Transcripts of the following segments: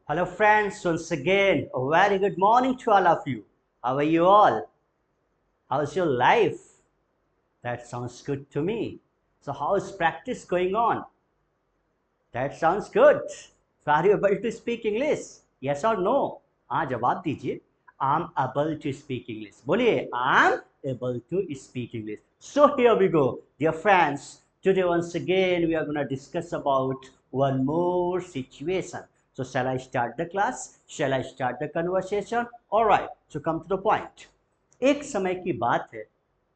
Hello friends, once again, a very good morning to all of you. How are you all? How's your life? That sounds good to me. So how's practice going on? That sounds good. So are you able to speak English? Yes or no? हाँ जवाब दीजिए. I'm able to speak English. बोलिए I'm able to speak English. So here we go, dear friends. Today once again we are going to discuss about one more situation. So shall I start the class? Shall I start the conversation? All right. So come to the point. एक समय की बात है.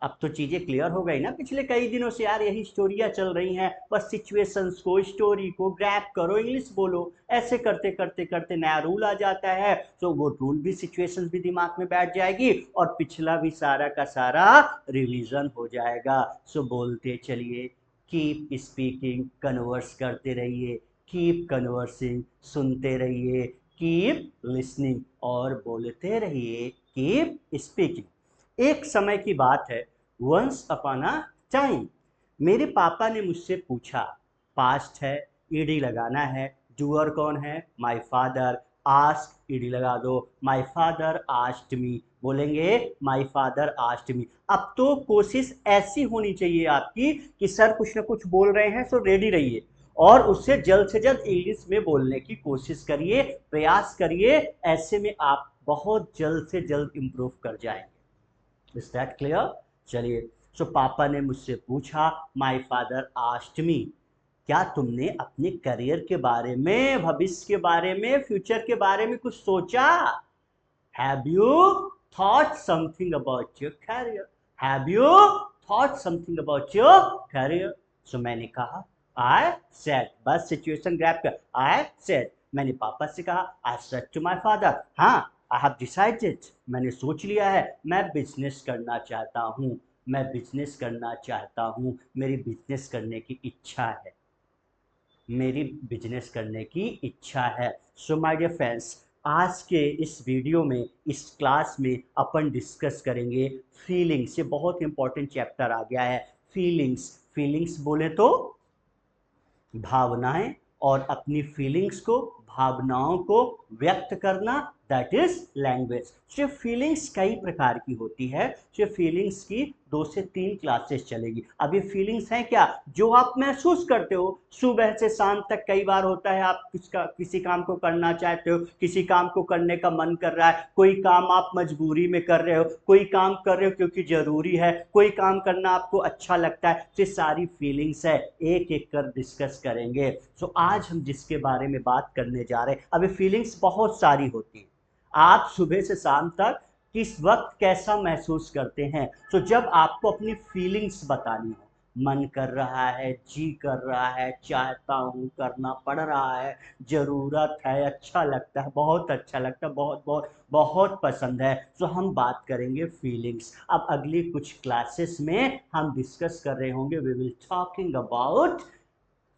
अब तो चीजें clear हो गई ना. पिछले कई दिनों से यार यही स्टोरियां चल रही हैं. बस सिचुएशंस को, स्टोरी को ग्रैब करो, इंग्लिश बोलो. ऐसे करते करते करते नया रूल आ जाता है. तो वो रूल भी, सिचुएशंस भी दिमाग में बैठ जाएगी और पिछला भी सारा का सारा रिवीजन हो जाएगा. सो बोलते चलिए, कीप स्पीकिंग, कन्वर्स करते रहिए. कीप कन्वर्सिंग, सुनते रहिए. कीप लिसनिंग, और बोलते रहिए. Keep speaking. एक समय की बात है. Once upon a time. मेरे पापा ने मुझसे पूछा. पास्ट है, ईडी लगाना है. डूअर कौन है? My father. आस्क, ईडी लगा दो. माय फादर आस्क्ड मी. बोलेंगे माय फादर आस्क्ड मी. अब तो कोशिश ऐसी होनी चाहिए आपकी कि सर कुछ ना कुछ बोल रहे हैं, सो रेडी रहिए और उससे जल्द से जल्द इंग्लिश में बोलने की कोशिश करिए, प्रयास करिए. ऐसे में आप बहुत जल्द से जल्द इंप्रूव कर जाएंगे. Is that clear? चलिए. सो पापा ने मुझसे पूछा. माय फादर आस्क्ड मी. क्या तुमने अपने करियर के बारे में, भविष्य के बारे में, फ्यूचर के बारे में कुछ सोचा? Have you thought something about your career? Have you thought something about your career? So मैंने कहा, आई सेड. बस सिचुएशन ग्रैब कर. आई सेड, मैंने पापा से कहा. I said to my father, हाँ, आई हैव डिसाइडेड, मैंने सोच लिया है. मैं बिजनेस करना चाहता हूँ. मैं बिजनेस करना चाहता हूँ. मेरी बिजनेस करने की इच्छा है. मेरी बिजनेस करने की इच्छा है. सो माय डियर फ्रेंड्स, आज के इस वीडियो में, इस क्लास में अपन डिस्कस करेंगे फीलिंग्स. ये बहुत इंपॉर्टेंट चैप्टर आ गया है. फीलिंग्स. फीलिंग्स बोले तो भावनाएं, और अपनी फीलिंग्स को, भावनाओं को व्यक्त करना, दैट इज लैंग्वेज. सिर्फ फीलिंग्स कई प्रकार की होती है. सिर्फ फीलिंग्स की 2 से 3 क्लासेस चलेगी. अब ये फीलिंग्स हैं क्या? जो आप महसूस करते हो सुबह से शाम तक. कई बार होता है आप किसी काम को करना चाहते हो, किसी काम को करने का मन कर रहा है, कोई काम आप मजबूरी में कर रहे हो, कोई काम कर रहे हो क्योंकि जरूरी है, कोई काम करना आपको अच्छा लगता है. ये सारी फीलिंग्स है. एक एक कर डिस्कस करेंगे. सो आज हम जिसके बारे में बात करने जा रहे हैं, अभी फीलिंग्स बहुत सारी होती है. आप सुबह से शाम तक किस वक्त कैसा महसूस करते हैं? तो जब आपको अपनी फीलिंग्स बतानी हो, मन कर रहा है, जी कर रहा है, चाहता हूँ, करना पड़ रहा है, जरूरत है, अच्छा लगता है, बहुत अच्छा लगता है, बहुत बहुत बहुत पसंद है, तो हम बात करेंगे फीलिंग्स. अब अगली कुछ क्लासेस में हम डिस्कस कर रहे होंगे, we will talking about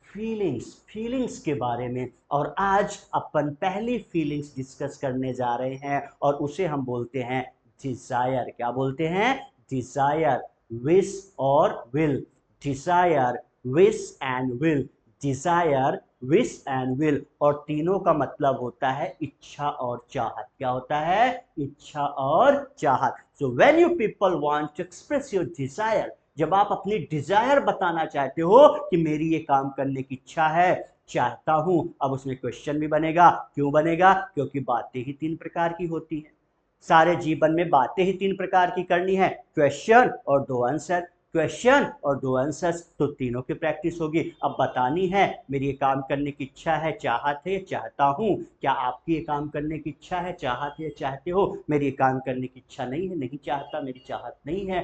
feelings. Feelings के बारे में. और आज अपन पहली फीलिंग्स डिस्कस करने जा रहे हैं और उसे हम बोलते हैं डिजायर. क्या बोलते हैं? डिजायर. विश और will. Desire, wish and will. Desire, wish and will, और तीनों का मतलब होता है इच्छा और चाहत. क्या होता है? इच्छा और चाहत. So when you people want to express your desire, जब आप अपनी डिजायर बताना चाहते हो कि मेरी ये काम करने की इच्छा है, चाहता हूं. अब उसमें क्वेश्चन भी बनेगा. क्यों बनेगा? क्योंकि बातें ही 3 प्रकार की होती हैं. सारे जीवन में बातें ही 3 प्रकार की करनी है. क्वेश्चन और 2 आंसर. क्वेश्चन और 2 आंसर्स, तो तीनों की प्रैक्टिस होगी. अब बतानी है मेरी ये काम करने की इच्छा है, चाहत है, चाहता हूं. क्या आपकी ये काम करने की इच्छा है, चाहत है, चाहते हो? मेरी ये काम करने की इच्छा नहीं है, नहीं चाहता, मेरी चाहत नहीं है.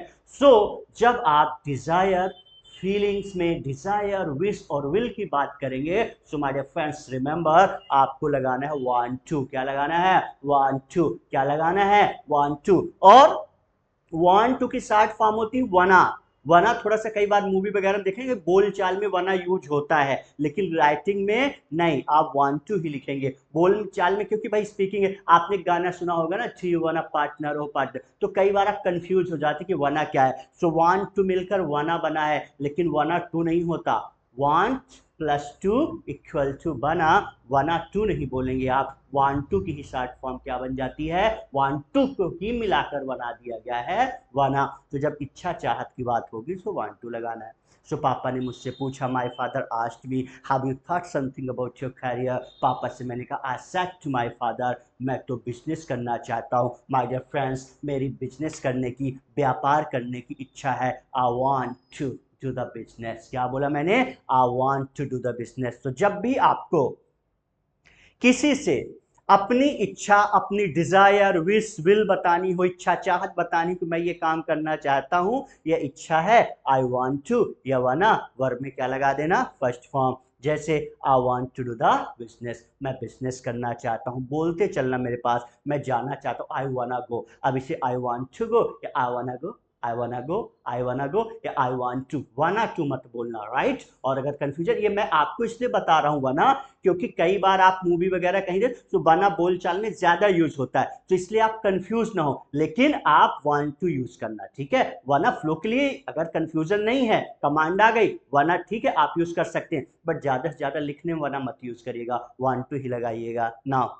जब आप डिजायर, फीलिंग्स में डिजायर, विश और विल की बात करेंगे, so my dear friends remember, आपको लगाना है 1 2. क्या लगाना है? 1 2. क्या लगाना है? 1 2. और 1 2 की शॉर्ट फॉर्म होती है वना. वना थोड़ा सा कई बार मूवी वगैरह में देखेंगे, बोल चाल में वना यूज होता है, लेकिन राइटिंग में नहीं. आप 1 2 ही लिखेंगे बोल चाल में, क्योंकि भाई स्पीकिंग है. आपने गाना सुना होगा ना, थ्री वना पार्टनर हो पार्टनर, तो कई बार आप कंफ्यूज हो जाते कि वना क्या है. सो 1 2 मिलकर वना बना है, लेकिन वना 2 नहीं होता. want +2 = बना, वना टू नहीं बोलेंगे आप, want to की ही शॉर्ट फॉर्म क्या बन जाती है, want to को ही मिलाकर बना दिया गया है वना। तो जब इच्छा चाहत की बात होगी तो want to लगाना है। सो पापा ने मुझसे पूछा, my father asked me have you thought something about your career. पापा से मैंने कहा, I said to my father, मैं तो बिजनेस करना चाहता हूँ। माय डियर फ्रेंड्स, मेरी बिजनेस करने की, व्यापार करने की इच्छा है। I want to do the business. क्या बोला मैंने, I want to do the business. तो जब भी आपको किसी से अपनी इच्छा, अपनी डिजायर, विश, विल बतानी हो, इच्छा चाहत बतानी कि मैं ये काम करना चाहता हूं, ये इच्छा है, आई वांट टू, या वना वर्ब में क्या लगा देना, फर्स्ट फॉर्म। जैसे I want to do the business, मैं बिजनेस करना चाहता हूं, बोलते चलना मेरे पास, मैं जाना चाहता हूं, आई वाना गो। अब इसे आई वांट टू गो या आई वाना गो, आई वाना गो, आई वाना गो या आई वांट टू, वना टू मत बोलना, राइट। और अगर कंफ्यूजन, ये मैं आपको इसलिए बता रहा हूं वना, क्योंकि कई बार आप मूवी वगैरह कहीं दे तो वना बोलचाल में ज्यादा यूज होता है, तो इसलिए आप कंफ्यूज ना हो, लेकिन आप वांट टू यूज करना, ठीक है। वना फ्लो के लिए अगर कंफ्यूजन नहीं है, कमांड आ गई, वना ठीक है आप यूज कर सकते हैं, बट ज्यादा से ज्यादा लिखने में वना मत यूज करिएगा, वांट टू ही लगाइएगा। Now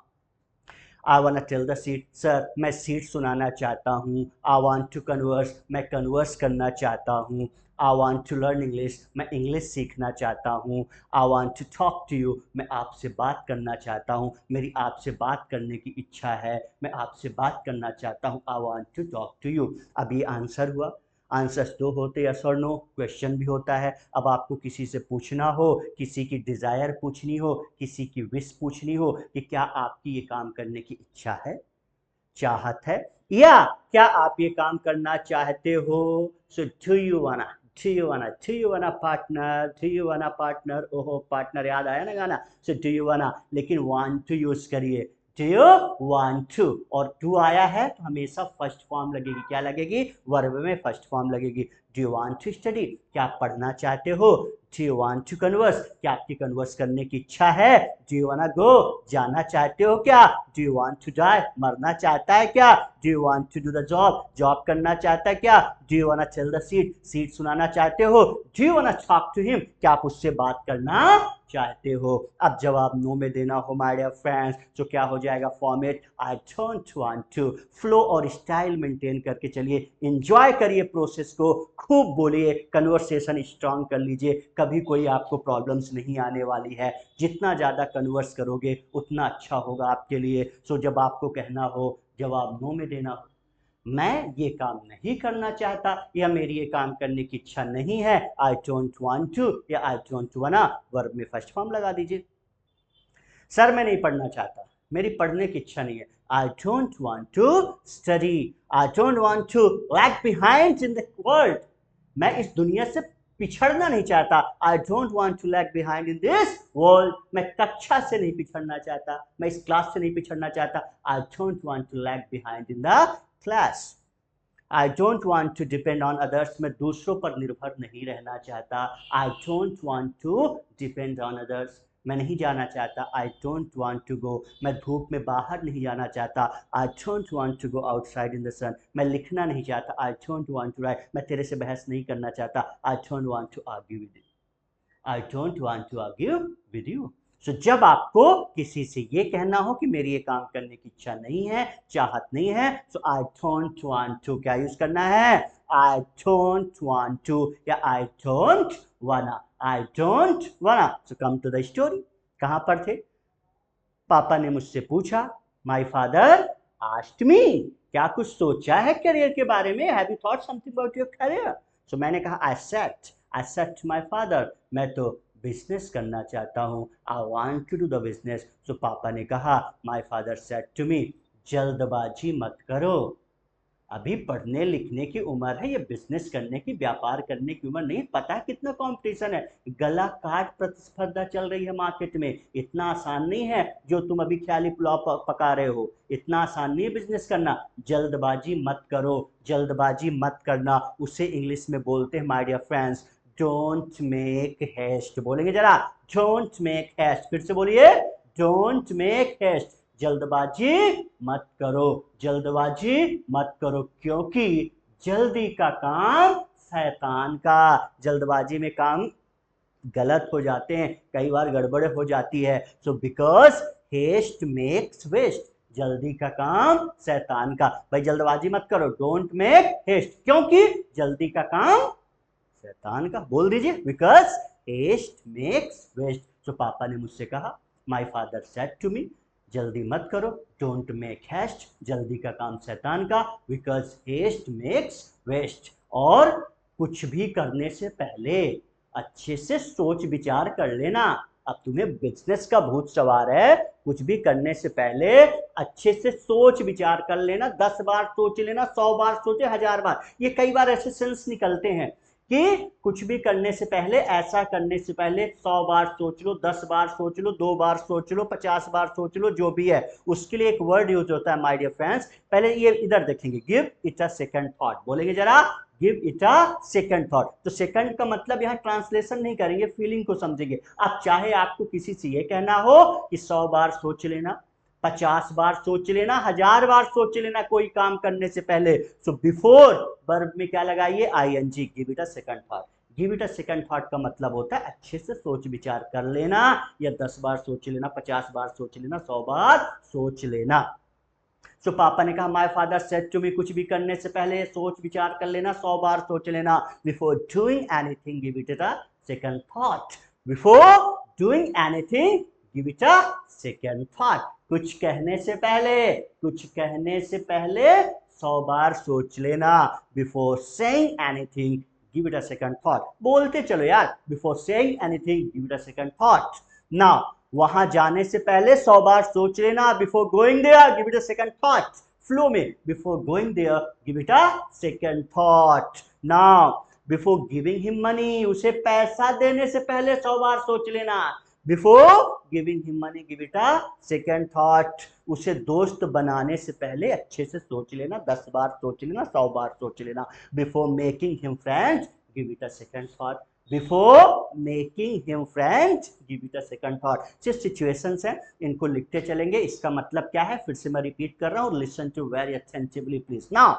I want tell the seat, sir मैं सीट सुनाना चाहता हूँ। आई वांट टू कन्वर्स, मैं कन्वर्स करना चाहता हूँ। I want to learn English, मैं इंग्लिश सीखना चाहता हूँ। I want to talk to you, मैं आपसे बात करना चाहता हूँ, मेरी आपसे बात करने की इच्छा है, मैं आपसे बात करना चाहता हूँ। I want to talk to you. अब ये आंसर हुआ, आंसर्स दो होते, यस और नो, क्वेश्चन भी होता है। अब आपको किसी से पूछना हो, किसी की डिजायर पूछनी हो, किसी की विश पूछनी हो कि क्या आपकी ये काम करने की इच्छा है, चाहत है, या क्या आप ये काम करना चाहते हो। So do you wanna, do you wanna, do you wanna partner, do you wanna partner, ओहो पार्टनर याद आया ना गाना। सो डू यू वाना, लेकिन वांट टू यूज करिए, डू यू वांट टू, और टू आया है तो हमेशा फर्स्ट फॉर्म लगेगी, क्या लगेगी, वर्ब में फर्स्ट फॉर्म लगेगी। Do you want to study, क्या आप पढ़ना चाहते हो। Do you want to converse, क्या आपकी कन्वर्स करने की इच्छा है। डू यू वांट गो, जाना चाहते हो क्या। Do you want to die, मरना चाहता है क्या। Do you want to do the job, job करना चाहता है क्या। Do you want tell the seat, seat सुनाना चाहते हो। Do you want talk to him, क्या आप उससे बात करना चाहते हो। अब जवाब नो में देना हो माय डियर फ्रेंड्स, तो क्या हो जाएगा format, I don't want to. Flow और स्टाइल मेंटेन करके चलिए, एंजॉय करिए प्रोसेस को, खूब बोलिए, कन्वर्सेशन स्ट्रांग कर लीजिए, कभी कोई आपको प्रॉब्लम्स नहीं आने वाली है। जितना ज़्यादा कन्वर्स करोगे उतना अच्छा होगा आपके लिए। सो जब आपको कहना हो, जवाब नो में देना हो, मैं ये काम नहीं करना चाहता, या मेरी ये काम करने की इच्छा नहीं है, आई डोंट वांट टू, या आई डोंट वाना, वर्ब में फर्स्ट फॉर्म लगा दीजिए। सर मैं नहीं पढ़ना चाहता, मेरी पढ़ने की इच्छा नहीं है, I don't want to study, I don't want to lag behind in the world, मैं इस दुनिया से पिछड़ना नहीं चाहता, I don't want to lag behind in this world, मैं कक्षा से नहीं पिछड़ना चाहता, मैं इस क्लास से नहीं पिछड़ना चाहता, I don't want to lag behind in the class. I don't want to depend on others, मैं दूसरों पर निर्भर नहीं रहना चाहता, I don't want to depend on others, मैं नहीं जाना चाहता, I don't want to go, मैं धूप में बाहर नहीं जाना चाहता, I don't want to go outside in the sun, मैं लिखना नहीं चाहता, I don't want to write, मैं तेरे से बहस नहीं करना चाहता, I don't want to argue with you, I don't want to argue with you. So जब आपको किसी से ये कहना हो कि मेरी ये काम करने की इच्छा नहीं है, चाहत नहीं है, सो आई डोंट वांट टू क्या यूज करना है, आई डोंट वांट टू या आई डोंट वाना, I don't wanna. So come to the story, कहां पर थे, पापा ने मुझसे पूछा, माय फादर आस्क्ड मी, क्या कुछ सोचा है करियर के बारे में, have you thought something about your career. So मैंने कहा I said to my father, मैं तो बिजनेस करना चाहता हूँ, I want to do the business. So पापा ने कहा, my father said to me, जल्दबाजी मत करो, अभी पढ़ने लिखने की उम्र है, ये बिजनेस करने की, व्यापार करने की उम्र नहीं, पता है कितना कंपटीशन है, गला काट प्रतिस्पर्धा चल रही है मार्केट में, इतना आसान नहीं है जो तुम अभी ख्याली पुलाव पका रहे हो, इतना आसान नहीं है बिजनेस करना, जल्दबाजी मत करो, जल्दबाजी मत करना, उसे इंग्लिश में बोलते हैं my dear friends, don't make haste, बोलेंगे जरा, डोंट मेक हेस्ट, फिर से बोलिए, डोंट मेक हेस्ट, जल्दबाजी मत करो, जल्दबाजी मत करो, क्योंकि जल्दी का काम शैतान का, जल्दबाजी में काम गलत हो जाते हैं, कई बार गड़बड़ हो जाती है। So because haste makes waste, जल्दी का काम शैतान का। भाई जल्दबाजी मत करो, डोंट मेक हेस्ट, क्योंकि जल्दी का काम शैतान का। बोल दीजिए, because haste makes waste. So पापा ने मुझसे कहा, my father said to me, जल्दी मत करो, डोंट मेक हेस्ट, जल्दी का काम शैतान का, बिकॉज हेस्ट मेक्स वेस्ट। और कुछ भी करने से पहले अच्छे से सोच विचार कर लेना। अब तुम्हें बिजनेस का भूत सवार है, कुछ भी करने से पहले अच्छे से सोच विचार कर लेना, 10 बार सोच लेना, 100 बार सोचे, 1000 बार। ये कई बार ऐसे सेंस निकलते हैं कि कुछ भी करने से पहले, ऐसा करने से पहले 100 बार सोच लो, 10 बार सोच लो, 2 बार सोच लो, 50 बार सोच लो, जो भी है। उसके लिए एक वर्ड यूज होता है माय डियर फ्रेंड्स। पहले ये इधर देखेंगे, give it a second thought. बोलेंगे जरा, give it a second thought. तो सेकंड का मतलब यहाँ ट्रांसलेशन नहीं करेंगे, फीलिंग को समझेंगे। अब चाहे आपको किसी से ये कहना हो कि 100 बार सोच लेना, 50 बार सोच लेना, 1000 बार सोच लेना कोई काम करने से पहले। सो बिफोर वर्ब में क्या लगाइए, ING, give it a second thought. Give it a second thought का मतलब होता है अच्छे से सोच विचार कर लेना, या 10 बार सोच लेना, 50 बार सोच लेना, 100 बार सोच लेना। सो पापा ने कहा, my father said to me, कुछ भी करने से पहले सोच विचार कर लेना, 100 बार सोच लेना। Before doing anything give it a second thought. Before doing anything give it a second thought. कुछ कहने से पहले, कुछ कहने से पहले 100 बार सोच लेना। Before saying anything give it a second thought. बोलते चलो यार, before saying anything give it a second thought. Now वहां जाने से पहले 100 बार सोच लेना, before going there give it a second thought. Flow में, before going there give it a second thought. Now before giving him money, उसे पैसा देने से पहले 100 बार सोच लेना। Before giving him money give it a second thought. उसे दोस्त बनाने से पहले अच्छे से सोच लेना, 10 बार सोच लेना, 100 बार सोच लेना। Before making him friends give it a second thought. Before making him friends give it a second thought. सिर्फ सिचुएशंस हैं, इनको लिखते चलेंगे। इसका मतलब क्या है, फिर से मैं रिपीट कर रहा हूं, listen to very attentively please. Now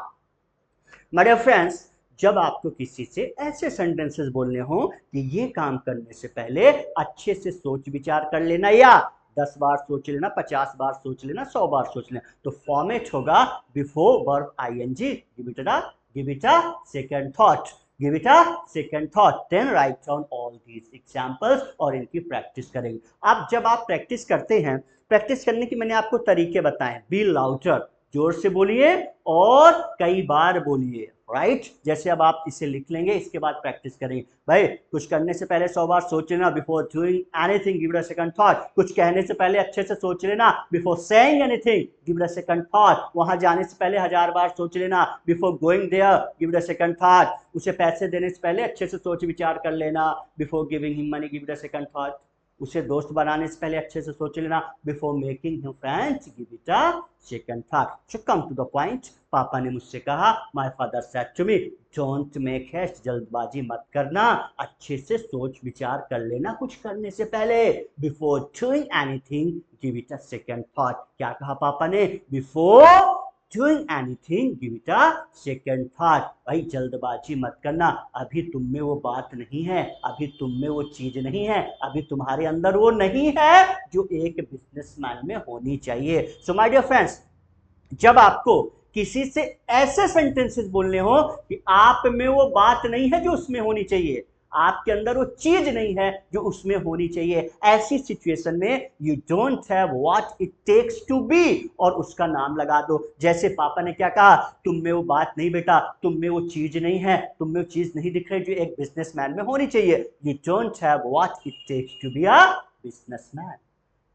my dear friends, जब आपको किसी से ऐसे सेंटेंसेस बोलने हो कि ये काम करने से पहले अच्छे से सोच विचार कर लेना, या 10 बार सोच लेना, 50 बार सोच लेना, 100 बार सोच लेना, तो फॉर्मेट होगा before verb ING give it a second thought. Give it a second thought, then write down all these examples, और इनकी प्रैक्टिस करेंगे। अब जब आप प्रैक्टिस करते हैं, प्रैक्टिस करने की मैंने आपको तरीके बताए। बी लाउडर, जोर से बोलिए और कई बार बोलिए, राइट। जैसे अब आप इसे लिख लेंगे, इसके बाद प्रैक्टिस करेंगे। भाई कुछ करने से पहले 100 बार सोच लेना, before doing anything give it a second thought. कुछ कहने से पहले अच्छे से सोच लेना, before saying anything give it a second thought. वहां जाने से पहले 1000 बार सोच लेना, before going there give it a second thought. उसे पैसे देने से पहले अच्छे से सोच विचार कर लेना, before giving him money give it a second thought. उसे दोस्त बनाने से पहले अच्छे से सोच लेना, before making him friends give it a second thought. So come to the point. पापा ने मुझसे कहा, my father said to me, don't make haste, जल्दबाजी मत करना, अच्छे से सोच विचार कर लेना कुछ करने से पहले। Before doing anything give it a second thought. क्या कहा पापा ने, before doing anything give it a second thought. भाई जल्दबाजी मत करना, अभी तुम में वो बात नहीं है, अभी तुम में वो चीज नहीं है, अभी तुम्हारे अंदर वो नहीं है जो एक बिजनेसमैन में होनी चाहिए। सो माय डियर फ्रेंड्स, जब आपको किसी से ऐसे सेंटेंसेस बोलने हो कि आप में वो बात नहीं है जो उसमें होनी चाहिए, आपके अंदर वो चीज नहीं है जो उसमें होनी चाहिए, ऐसी सिचुएशन में you don't have what it takes to be, और उसका नाम लगा दो। जैसे पापा ने क्या कहा, तुम में वो बात नहीं बेटा, तुम में वो चीज नहीं है, तुम में वो चीज नहीं दिख रही जो एक बिजनेसमैन में होनी चाहिए। You don't have what it takes to be a businessman.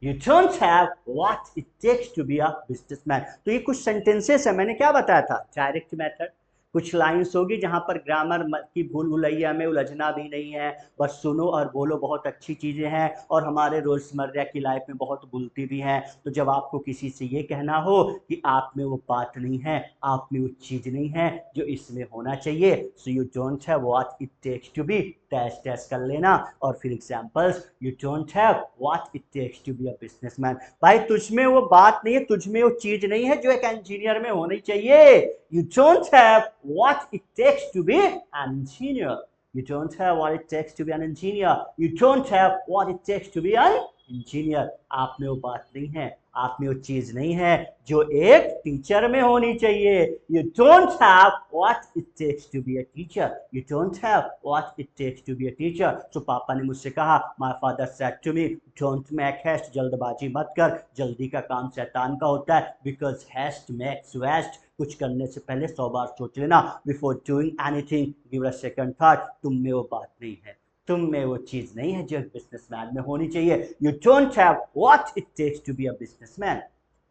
You don't have what it takes to be a businessman। तो ये कुछ सेंटेंसेस है, मैंने क्या बताया था, डायरेक्ट मेथड। कुछ लाइंस होगी जहां पर ग्रामर की भूल भुलैया में उलझना भी नहीं है, बस सुनो और बोलो, बहुत अच्छी चीजें हैं और हमारे रोजमर्रा की लाइफ में बहुत भूलती भी हैं। तो जब आपको किसी से ये कहना हो कि आप में वो बात नहीं है, आप में वो चीज नहीं है जो इसमें होना चाहिए, so you don't have what it takes to be, dash dash कर लेना, और फिर examples, you don't have what it takes to be a businessman. भाई तुझ में वो बात नहीं है, तुझ में वो चीज नहीं है जो एक इंजीनियर में होनी चाहिए। You don't have what it takes to be an engineer. You don't have what it takes to be an engineer. You don't have what it takes to be an engineer. आप में वो बात नहीं है, आप में वो चीज नहीं है जो एक टीचर में होनी चाहिए. You don't have what it takes to be a teacher. You don't have what it takes to be a teacher. So पापा ने मुझसे कहा, my father said to me, don't make haste. जल्दबाजी मत कर, जल्दी का काम शैतान का होता है. Because haste makes waste. कुछ करने से पहले 100 बार सोच लेना. Before doing anything, give a second thought. तुम में वो बात नहीं है, तुम में वो चीज नहीं है जो एक बिजनेसमैन में होनी चाहिए. You don't have what it takes to be a businessman.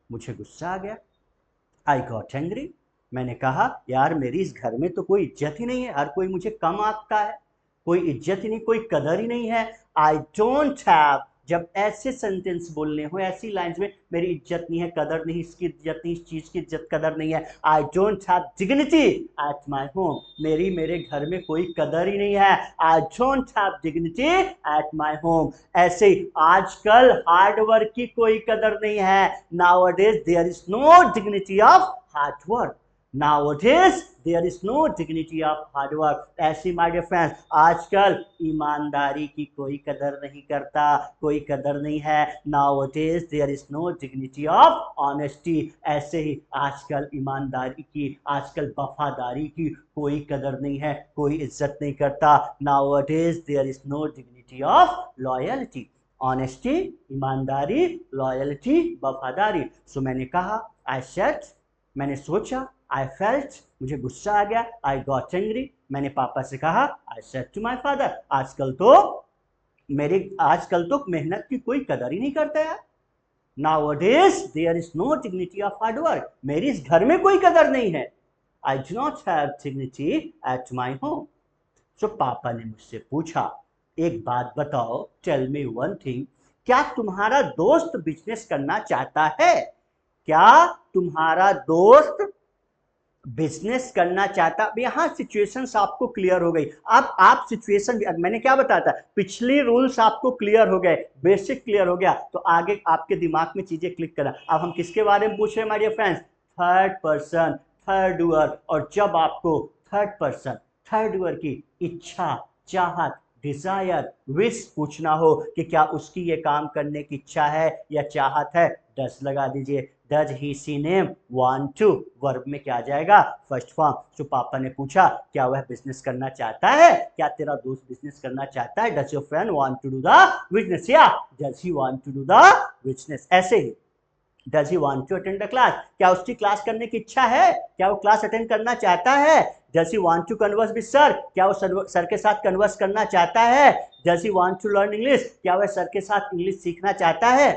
मुझे गुस्सा आ गया. I got angry. मैंने कहा, यार मेरी इस घर में तो कोई इज्जत ही नहीं है, हर कोई मुझे कम आंकता है, कोई इज्जत ही नहीं, कोई कदर ही नहीं है. I don't have. जब ऐसे सेंटेंस बोलने हो, ऐसी लाइंस में, मेरी इज्जत नहीं है, कदर नहीं, इसकी इज्जत नहीं, इस चीज की इज्जत कदर नहीं है. I don't have dignity at my home. मेरे घर में कोई कदर ही नहीं है. I don't have dignity at my home. ऐसे ही आजकल हार्ड वर्क की कोई कदर नहीं है. Nowadays there is no dignity of hard work. Nowadays there is no dignity of hard work. ऐसी my dear friends, आजकल ईमानदारी की कोई कदर नहीं करता, कोई कदर नहीं है. Nowadays there is no dignity of honesty. ऐसे ही आजकल ईमानदारी की, आजकल वफादारी की कोई कदर नहीं है, कोई इज्जत नहीं करता. Nowadays there is no dignity of loyalty. Honesty, ईमानदारी, loyalty, वफादारी. So मैंने कहा, I said, मैंने सोचा, I felt, मुझे गुस्सा आ गया. I got angry. मैंने पापा से कहा, I said to my father, आजकल तो मेहनत की कोई कदर ही नहीं करता यार. Nowadays there is no dignity of hard work. मेरी इस घर में कोई कदर नहीं है. I do not have dignity at my home. So पापा ने मुझसे पूछा, एक बात बताओ, tell me one thing, क्या तुम्हारा दोस्त बिजनेस करना चाहता है? क्या तुम्हारा दोस्त बिजनेस करना चाहता? यहां सिचुएशंस आपको क्लियर हो गई. अब आप सिचुएशन, मैंने क्या बताया था, पिछली रूल्स आपको क्लियर हो गए, बेसिक क्लियर हो गया, तो आगे आपके दिमाग में चीजें क्लिक करा. अब हम किसके बारे में पूछ रहे हैं my dear friends? Third person, third doer. और जब आपको थर्ड पर्सन, थर्ड डूअर की इच्छा, चाहत, डिजायर, विश पूछना हो कि क्या उसकी ये काम करने की इच्छा है या चाहत है, डस लगा दीजिए. Does he she name want to, verb में क्या आ जाएगा? First form. तो पापा ने पूछा, क्या वह बिजनेस करना चाहता है? क्या तेरा दोस्त बिजनेस करना चाहता है? Does your friend want to do the business? या does he want to do the business? ऐसे ही does he want to attend the class, क्या उसकी क्लास करने की इच्छा है? क्या वो क्लास अटेंड करना चाहता है? Does he want to converse with sir, क्या वो सर के साथ कन्वर्स करना चाहता है? Does he want to learn English, क्या वह सर के साथ इंग्लिश सीखना चाहता है?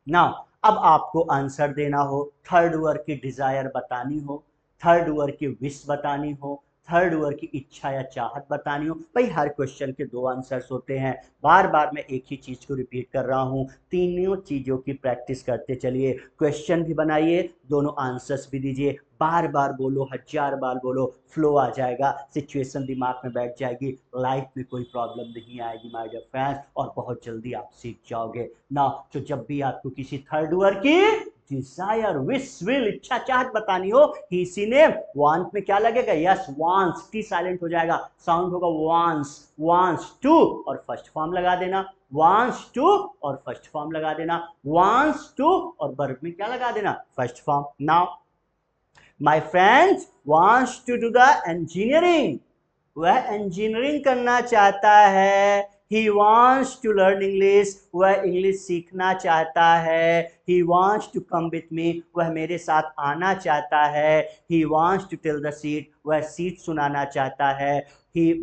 नाउ अब आपको आंसर देना हो, थर्ड वर्ड की डिजायर बतानी हो, थर्ड वर्ड की विश बतानी हो, थर्ड वर्ड की इच्छा या चाहत बतानी हो. भाई हर क्वेश्चन के दो आंसर्स होते हैं. बार बार मैं एक ही चीज को रिपीट कर रहा हूं. तीनों चीजों की प्रैक्टिस करते चलिए. क्वेश्चन भी बनाइए, दोनों आंसर्स भी दीजिए. बार बार बोलो, 1000 बार बोलो, फ्लो आ जाएगा, सिचुएशन दिमाग में बैठ जाएगी, लाइफ में कोई प्रॉब्लम नहीं आएगी माय डियर फ्रेंड्स, और बहुत जल्दी आप सीख जाओगे ना. तो जब भी आपको किसी थर्ड वर्ड की डिजायर, विश, विल, इच्छा, चाहत बतानी हो, ही सी नेम, वांट में क्या लगेगा? यस, वांट्स, टी साइलेंट हो जाएगा, साउंड होगा वांट्स, वांट्स टू और फर्स्ट फॉर्म लगा देना, वांट्स टू और फर्स्ट फॉर्म लगा देना, वांट्स टू और वर्ब में क्या लगा देना? First form. Now my friend wants to do the engineering, वह इंजीनियरिंग करना चाहता है. He wants to learn English, वह इंग्लिश सीखना चाहता है. He wants to come with me, वह मेरे साथ आना चाहता है. He wants to tell the seat, वह सीट सुनाना चाहता है.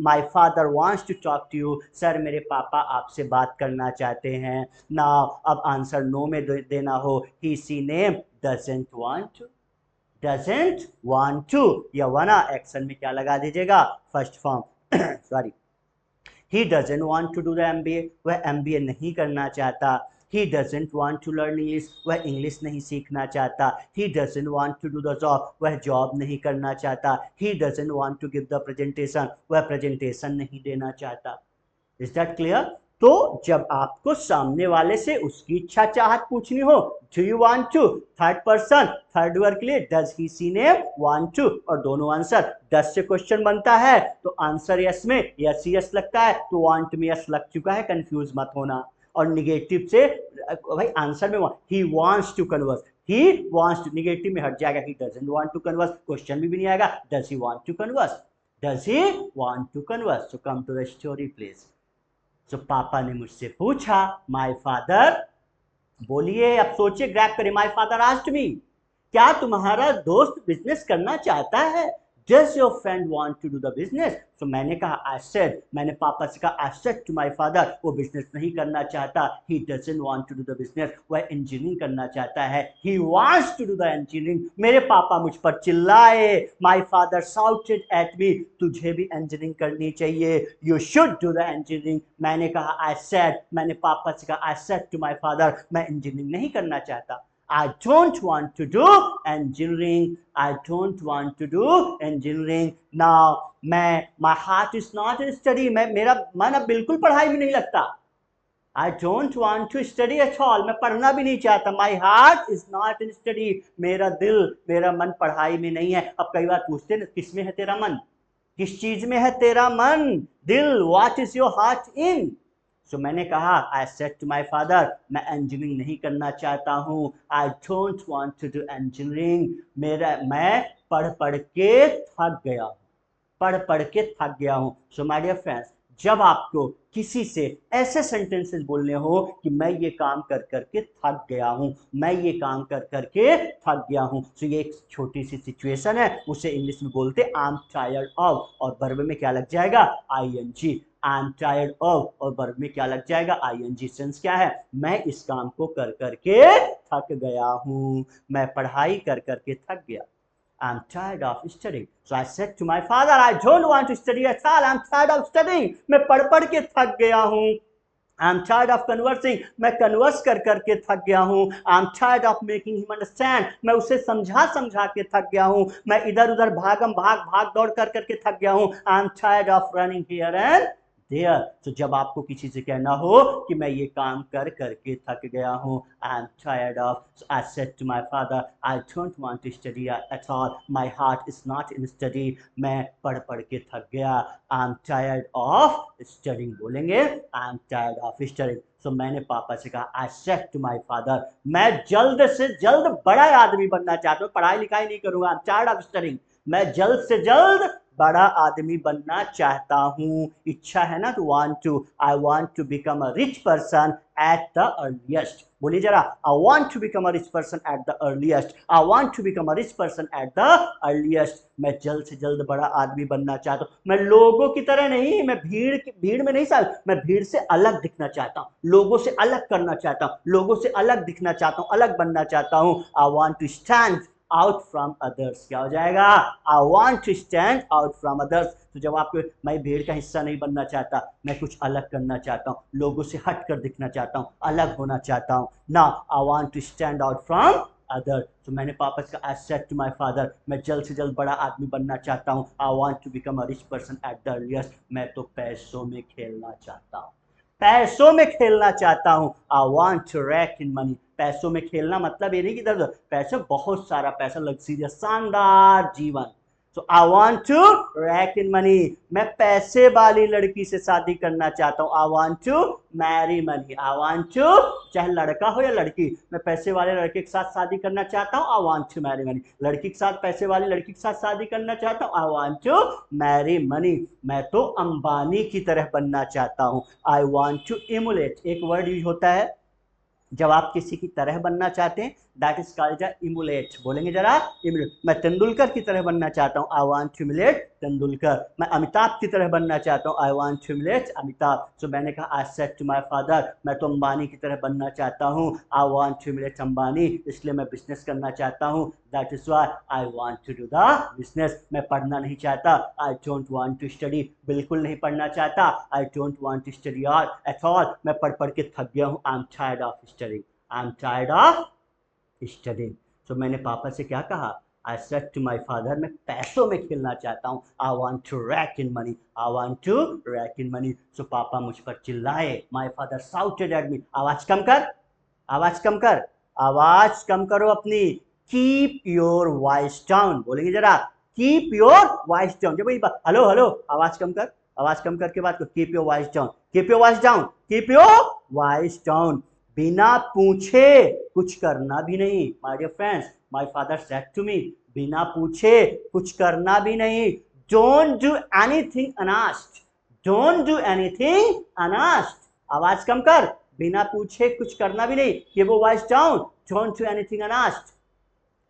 My father wants to talk to you, sir मेरे पापा आपसे बात करना चाहते हैं. Now अब आंसर नो में देना हो, he she name doesn't want to, doesn't want to, या वना एक्शन में क्या लगा दीजिएगा? First form. Sorry, he doesn't want to do the MBA, वह MBA नहीं करना चाहता. he doesn't want to learn English, वह इंग्लिश नहीं सीखना चाहता. he doesn't want to do the job, वह जॉब नहीं करना चाहता. he doesn't want to give the presentation, वह प्रेजेंटेशन नहीं देना चाहता. Is that clear? तो जब आपको सामने वाले से उसकी इच्छा चाहत पूछनी हो, do you want to, third person third verb के लिए does he she name want to, और दोनों आंसर डज से क्वेश्चन बनता है तो आंसर यस में यस यस लगता है, तो वांट में यस लग चुका है, कंफ्यूज मत होना। और निगेटिव से भाई आंसर में he wants to converse, he wants to negative में हट जाएगा, he doesn't want to converse, question भी नहीं आएगा, does he want to converse, does he want to converse. So come to the story please. तो पापा ने मुझसे पूछा, माय फादर, बोलिए अब सोचिए, ग्रैब करिए, माय फादर आस्क्ड मी, क्या तुम्हारा दोस्त बिजनेस करना चाहता है, does your friend want to do the business. तो मैंने कहा आई सेड, मैंने पापा से कहा I said to my father, वो बिजनेस नहीं करना चाहता, he doesn't want to do the business, वह इंजीनियरिंग करना चाहता है, he wants to do the engineering. मेरे पापा मुझ पर चिल्लाए, my father shouted at me, तुझे भी इंजीनियरिंग करनी चाहिए, you should do the engineering. मैंने कहा आई सेड, मैंने पापा से कहा I said to my father, मैं इंजीनियरिंग नहीं करना चाहता, I don't want to do engineering. I don't want to do engineering. Now, my heart is not in study. मेरा मन अब बिल्कुल पढ़ाई में नहीं लगता. I don't want to study at all. मैं पढ़ना भी नहीं चाहता. My heart is not in study. मेरा दिल, मेरा मन पढ़ाई में नहीं है. अब कई बार पूछते हैं किस में है तेरा मन? किस चीज में है तेरा मन? दिल. What is your heart in? So मैंने कहा I said to my father, मैं इंजीनियरिंग नहीं करना चाहता हूँ, I don't want to do engineering, मैं पढ़ के थक गया हूँ, पढ़ के थक गया हूँ। सो माय डियर फ्रेंड्स, जब आपको किसी से ऐसे सेंटेंसेस बोलने हो कि मैं ये काम कर करके थक गया हूँ, मैं ये काम कर करके थक गया हूँ, तो ये एक छोटी सी सिचुएशन है, उसे इंग्लिश में बोलते आई एम टायर्ड ऑफ, और वर्ब में क्या लग जाएगा? ING. I am tired of, और वर्ब में क्या लग जाएगा? आईएनजी। सेंस क्या है? मैं इस काम को कर करके थक गया हूँ, मैं पढ़ाई कर करके थक गया। I'm tired of studying. So I said to my father, I don't want to study at all. I'm tired of studying. मैं पढ़ के थक गया हूँ. I'm tired of conversing. मैं कन्वर्स कर करके थक गया हूँ. I'm tired of making him understand. मैं उसे समझा के थक गया हूँ. मैं इधर उधर भाग दौड़ कर करके थक गया हूँ. I'm tired of running here and there. तो जब आपको किसी से कहना हो कि मैं ये काम कर करके थक गया हूँ, I am tired of. So I said to my father, I don't want to study at all. My heart is not in study. मैं पढ़ के थक गया. I am tired of studying. बोलेंगे I am tired of studying. So मैंने पापा से कहा, I said to my father, मैं जल्द से जल्द बड़ा आदमी बनना चाहता हूँ, पढ़ाई लिखाई नहीं करूँगा. I am tired of studying. मैं जल्द से जल्द बड़ा आदमी बनना चाहता हूँ. इच्छा है ना, तो want to. I want to become a rich person at the earliest. बोलिए जरा, I want to become a rich person at the earliest. I want to become a rich person at the earliest. मैं जल्द से जल्द बड़ा आदमी बनना चाहता हूँ. मैं लोगों की तरह नहीं, मैं भीड़ में नहीं साल, मैं भीड़ से अलग दिखना चाहता हूँ, लोगों से अलग करना चाहता हूँ, लोगों से अलग दिखना चाहता हूँ, अलग बनना चाहता हूँ. I want to stand out from others. क्या हो जाएगा? I want to stand out from others. तो जब आपको, मैं भीड़ का हिस्सा नहीं बनना चाहता, मैं कुछ अलग करना चाहता हूँ, लोगों से हट कर दिखना चाहता हूँ, अलग होना चाहता हूँ. Now I want to stand out from other. तो मैंने पापा से कहा, I said to my father, मैं जल्द से जल्द बड़ा आदमी बनना चाहता हूँ. I want to become a rich person at the earliest. मैं तो पैसों में खेलना चाहता हूँ, पैसों में खेलना चाहता हूँ. I want to rake in money. पैसों में खेलना मतलब ये नहीं कि इधर पैसा, बहुत सारा पैसा, लग्जरियस, शानदार जीवन. So I want to rake in money. मैं पैसे वाली लड़की से शादी करना चाहता हूँ. I want to marry money. I want to, चाहे लड़का हो या लड़की, मैं पैसे वाले लड़के के साथ शादी करना चाहता हूँ. I want to marry money. लड़की के साथ, पैसे वाली लड़की के साथ शादी करना चाहता हूँ. I want to marry money. मैं तो अंबानी की तरह बनना चाहता हूँ. I want to emulate. एक वर्ड यूज होता है जब आप किसी की तरह बनना चाहते हैं, दैट इज कॉल्ड इमुलेट. बोलेंगे जरा, इमुलेट. मैं तेंदुलकर की तरह बनना चाहता हूँ. I want to emulate Tendulkar. मैं अमिताभ की तरह बनना चाहता हूँ. I want to emulate Amitabh. So मैंने कहा, I said to my father, मैं तो अंबानी की तरह बनना चाहता हूँ. I want to emulate Ambani, इसलिए मैं बिजनेस करना चाहता हूँ. That is why I want to do the business. मैं पढ़ना नहीं चाहता. I don't want to study. बिल्कुल नहीं पढ़ना चाहता. I don't want to study at all. मैं पढ़ के थक गया हूँ. I am tired of study. I am tired of study. तो मैंने पापा से क्या कहा? I said to my father, मैं पैसों में खेलना चाहता हूँ, I want to rake in money, I want to rake in money. So पापा मुझ पर चिल्लाए, my father shouted at me, आवाज कम कर, आवाज कम कर, आवाज कम करो अपनी, कीप योर वॉइस डाउन, बोलेंगे जरा, कीप योर वॉइस डाउन। जब हेलो हेलो, आवाज कम कर, आवाज कम करके बात करो, keep your voice down, keep your voice down, keep your voice down. बिना पूछे कुछ करना भी नहीं, my dear friends, my father said to me, बिना पूछे कुछ करना भी नहीं, don't do anything unasked, don't do anything unasked, आवाज कम कर, बिना पूछे कुछ करना भी नहीं, keep your voice down, don't do anything unasked.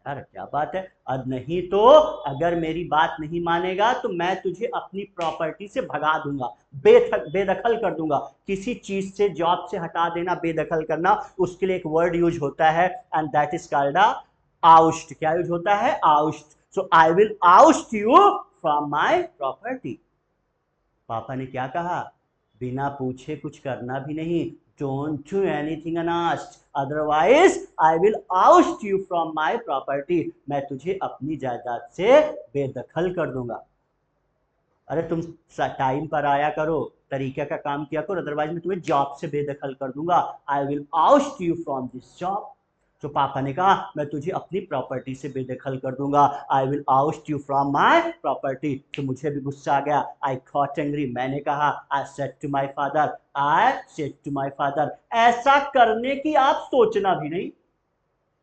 यार क्या बात है, अब नहीं तो अगर मेरी बात नहीं मानेगा तो मैं तुझे अपनी प्रॉपर्टी से भगा दूंगा, बेदखल कर दूंगा। किसी चीज से, जॉब से हटा देना, बेदखल करना, उसके लिए एक वर्ड यूज होता है and that is called oust. क्या यूज होता है? Oust. So I will oust you from my property. पापा ने क्या कहा? बिना पूछे कुछ करना भी नहीं, don't do anything unasked, otherwise I will oust you from my property, मैं तुझे अपनी जायदाद से बेदखल कर दूंगा। अरे तुम टाइम पर आया करो, तरीके का काम किया करो, अदरवाइज मैं तुम्हें जॉब से बेदखल कर दूंगा, I will oust you from this job. तो पापा ने कहा मैं तुझे अपनी प्रॉपर्टी से बेदखल कर दूंगा, I will oust you from my property. तो मुझे भी गुस्सा आ गया, आई गॉट एंग्री, मैंने कहा, I said to my father, I said to my father, ऐसा करने की आप सोचना भी नहीं,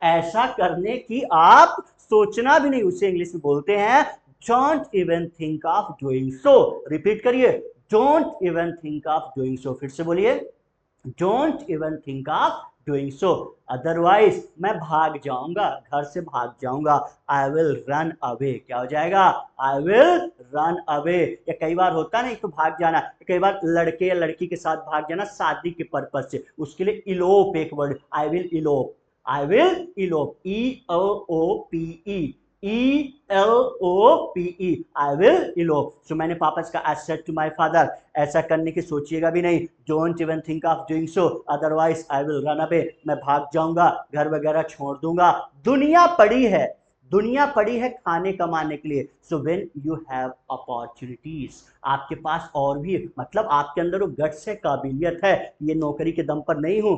ऐसा करने की आप सोचना भी नहीं, उसे इंग्लिश में बोलते हैं don't even think of doing so. Repeat करिए, don't even think of doing so, फिर से बोलिए, don't even think of doing so, otherwise मैं भाग जाऊंगा, घर से भाग जाऊंगा, आई विल रन अवे। क्या हो जाएगा? I will run away. या कई बार होता नहीं तो भाग जाना, कई बार लड़के या लड़की के साथ भाग जाना शादी के पर्पज से, उसके लिए इलोप एक word, I will elope, I will elope, E-L-O-P-E, E-L-O-P-E, I will elope। So मैंने पापा से कहा, I said to my father, ऐसा करने की सोचिएगा भी नहीं, don't even think of doing so, otherwise I will run away, मैं भाग जाऊंगा, घर वगैरह छोड़ दूंगा। दुनिया पड़ी है, दुनिया पड़ी है खाने कमाने के लिए। सो व्हेन यू हैव अपॉर्चुनिटीज, आपके पास और भी, मतलब आपके अंदर वो गट्स है, काबिलियत है, ये नौकरी के दम पर नहीं हूं,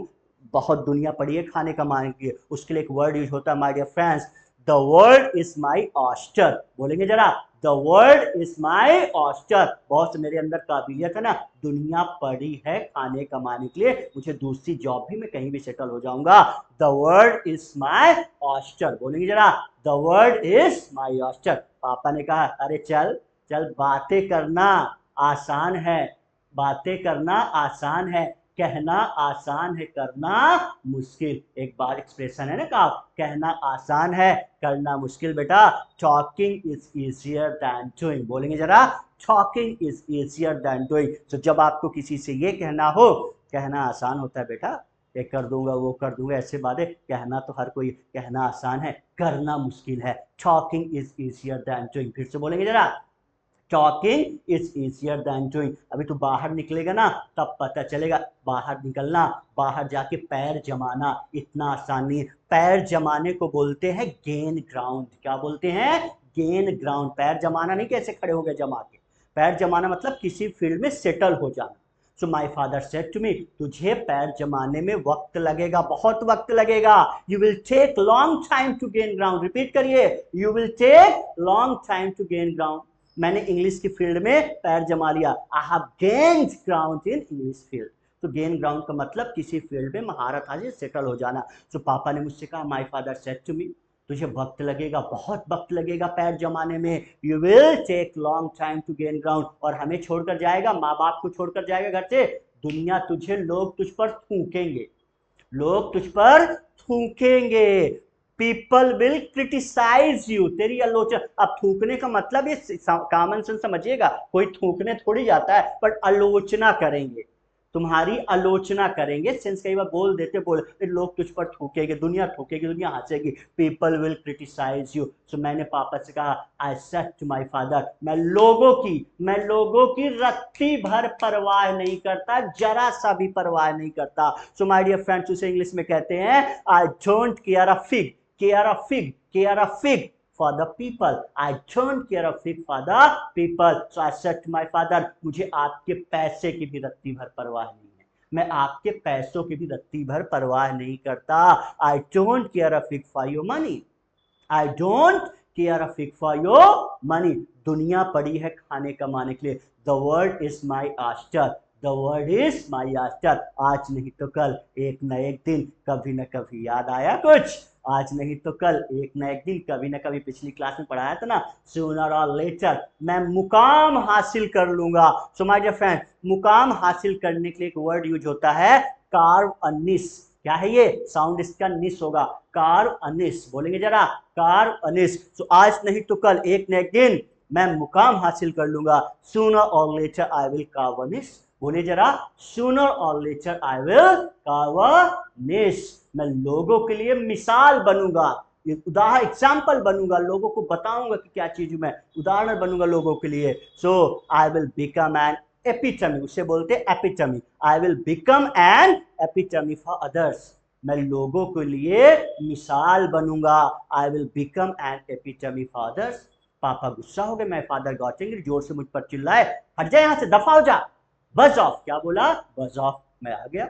बहुत दुनिया पड़ी है खाने कमाने के लिए, उसके लिए एक वर्ड यूज होता है, my dear friends, the world is my oyster. बोलेंगे जरा, the world is my oyster, बहुत मेरे अंदर काबिलियत है ना, दुनिया पड़ी है खाने कमाने के लिए, मुझे दूसरी जॉब भी, मैं कहीं भी सेटल हो जाऊंगा। The world is my oyster, बोलेंगे जरा, the world is my oyster. पापा ने कहा अरे चल चल, बातें करना आसान है, बातें करना आसान है, कहना आसान है, करना मुश्किल। एक बार एक्सप्रेशन है ना, कहा कहना आसान है, करना मुश्किल। बेटा, talking is easier than doing, बोलेंगे जरा, talking is easier than doing. तो जब आपको किसी से ये कहना हो, कहना आसान होता है बेटा, ये कर दूंगा वो कर दूंगा, ऐसे बातें कहना तो हर कोई, कहना आसान है, करना मुश्किल है। Talking is easier than doing, फिर से बोलेंगे जरा, talking is easier than doing. अभी तो बाहर निकलेगा ना तब पता चलेगा, बाहर निकलना, बाहर जाके पैर जमाना इतना आसान नहीं है। पैर जमाने को बोलते हैं गेन ग्राउंड। क्या बोलते हैं? Gain ground. पैर जमाना नहीं कैसे खड़े हो गए जमा के, पैर जमाना मतलब किसी फील्ड में सेटल हो जाना। So my father said to me, तुझे पैर जमाने में वक्त लगेगा, बहुत वक्त लगेगा, you will take long time to gain ground. Repeat करिए, you will take long time to gain ground. मैंने इंग्लिश की फील्ड में पैर जमा लिया, I have gained ground in English field. तो गेन ग्राउंड का मतलब किसी फील्ड में महारत हासिल, सेटल हो जाना। तो पापा ने मुझसे कहा, my father said to me, तुझे वक्त लगेगा, बहुत वक्त लगेगा पैर जमाने में, you will take long time to gain ground. और हमें छोड़कर जाएगा, माँ बाप को छोड़कर जाएगा घर से, दुनिया तुझे, लोग तुझ पर थूकेंगे, लोग तुझ पर थूकेंगे, पीपल विल क्रिटिसाइज यू, तेरी आलोचना। अब थूकने का मतलब ये कॉमन सेंस समझिएगा, कोई थूकने थोड़ी जाता है, पर आलोचना करेंगे, तुम्हारी आलोचना करेंगे। सेंस कई बार बोल देते, लोग तुझ पर थूकेंगे, दुनिया थूकेगी, दुनिया हंसेगी, people will criticise you. So मैंने पापा से कहा, I said to my father, मैं लोगों की रत्ती भर परवाह नहीं करता, जरा सा भी परवाह नहीं करता। सो माय डियर फ्रेंड्स, उसे इंग्लिश में कहते हैं, I don't care a fig, care a fig, care a fig, for the people. I don't care a fig for the people. So I said to my father, मुझे आपके पैसे की भी रत्ती भर परवाह नहीं है, मैं आपके पैसों की भी रत्ती भर परवाह नहीं करता. I don't care a fig for your money. I don't care a fig for your money. दुनिया पड़ी है खाने कमाने के लिए. The world is my oyster. The world is my oyster. आज नहीं तो कल, एक न एक दिन, कभी न कभी याद आया कुछ. आज नहीं तो कल, एक न एक दिन, कभी न कभी. पिछली क्लास में पढ़ाया था ना, sooner or later मैं मुकाम हासिल कर लूंगा. So my dear friend, मुकाम हासिल करने के लिए एक वर्ड यूज होता है कार्व अ निश. क्या है ये? साउंड इसका निश होगा. कार्व अ निश बोलेंगे जरा, कार्व अ निश. So आज नहीं तो कल, एक न एक दिन मैं मुकाम हासिल कर लूंगा. Sooner or later I will carve a niche. बोले जरा, sooner or later I will carve a niche. मैं लोगों के लिए मिसाल बनूंगा, उदाहरण, एग्जाम्पल बनूंगा, लोगों को बताऊंगा कि क्या चीज हूं मैं, उदाहरण बनूंगा लोगों के लिए. So I will become an epitome. उसे बोलते epitome. I will become an epitome for others. मैं लोगों के लिए मिसाल बनूंगा. I will become an epitome for others. पापा गुस्सा हो गए. My father got angry. जोर से मुझ पर चिल्लाए, हट जा यहां से, दफा हो जा, बज ऑफ. क्या बोला? बज ऑफ. मैं आ गया,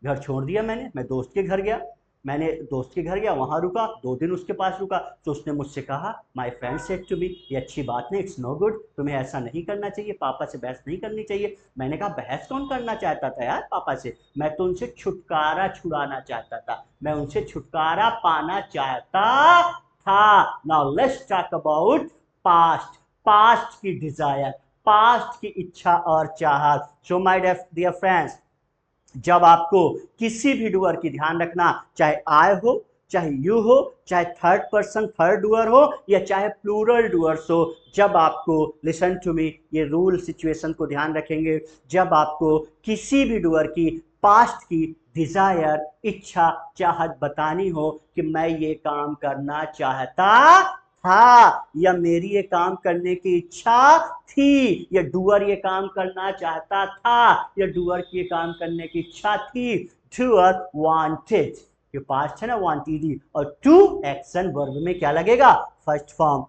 घर छोड़ दिया मैंने. मैं दोस्त के घर गया. मैंने दोस्त के घर गया, वहां रुका, 2 दिन उसके पास रुका. तो उसने मुझसे कहा, my friend said to me, ये अच्छी बात नहीं, इट्स नो गुड, तुम्हें ऐसा नहीं करना चाहिए, पापा से बहस नहीं करनी चाहिए. मैंने कहा, बहस कौन करना चाहता था यार पापा से? मैं तो उनसे छुटकारा छुड़ाना चाहता था, मैं उनसे छुटकारा पाना चाहता था. Now let's talk about past. Past की डिजायर, पास्ट की इच्छा और चाहत. सो माय डियर फ्रेंड्स, जब आपको किसी भी डूअर की, ध्यान रखना, चाहे आई हो, चाहे यू हो, चाहे थर्ड पर्सन थर्ड डूअर हो, या चाहे प्लूरल डूअर्स हो, जब आपको, लिसन टू मी, ये रूल सिचुएशन को ध्यान रखेंगे, जब आपको किसी भी डूअर की पास्ट की डिजायर, इच्छा चाहत बतानी हो कि मैं ये काम करना चाहता था, या मेरी ये काम करने की इच्छा थी, या डूअर ये काम करना चाहता था, या डूअर की ये काम करने की इच्छा थी. डूअर वांटेड, ये पास्ट है ना, वांटेड. और टू एक्शन वर्ब में क्या लगेगा? First form.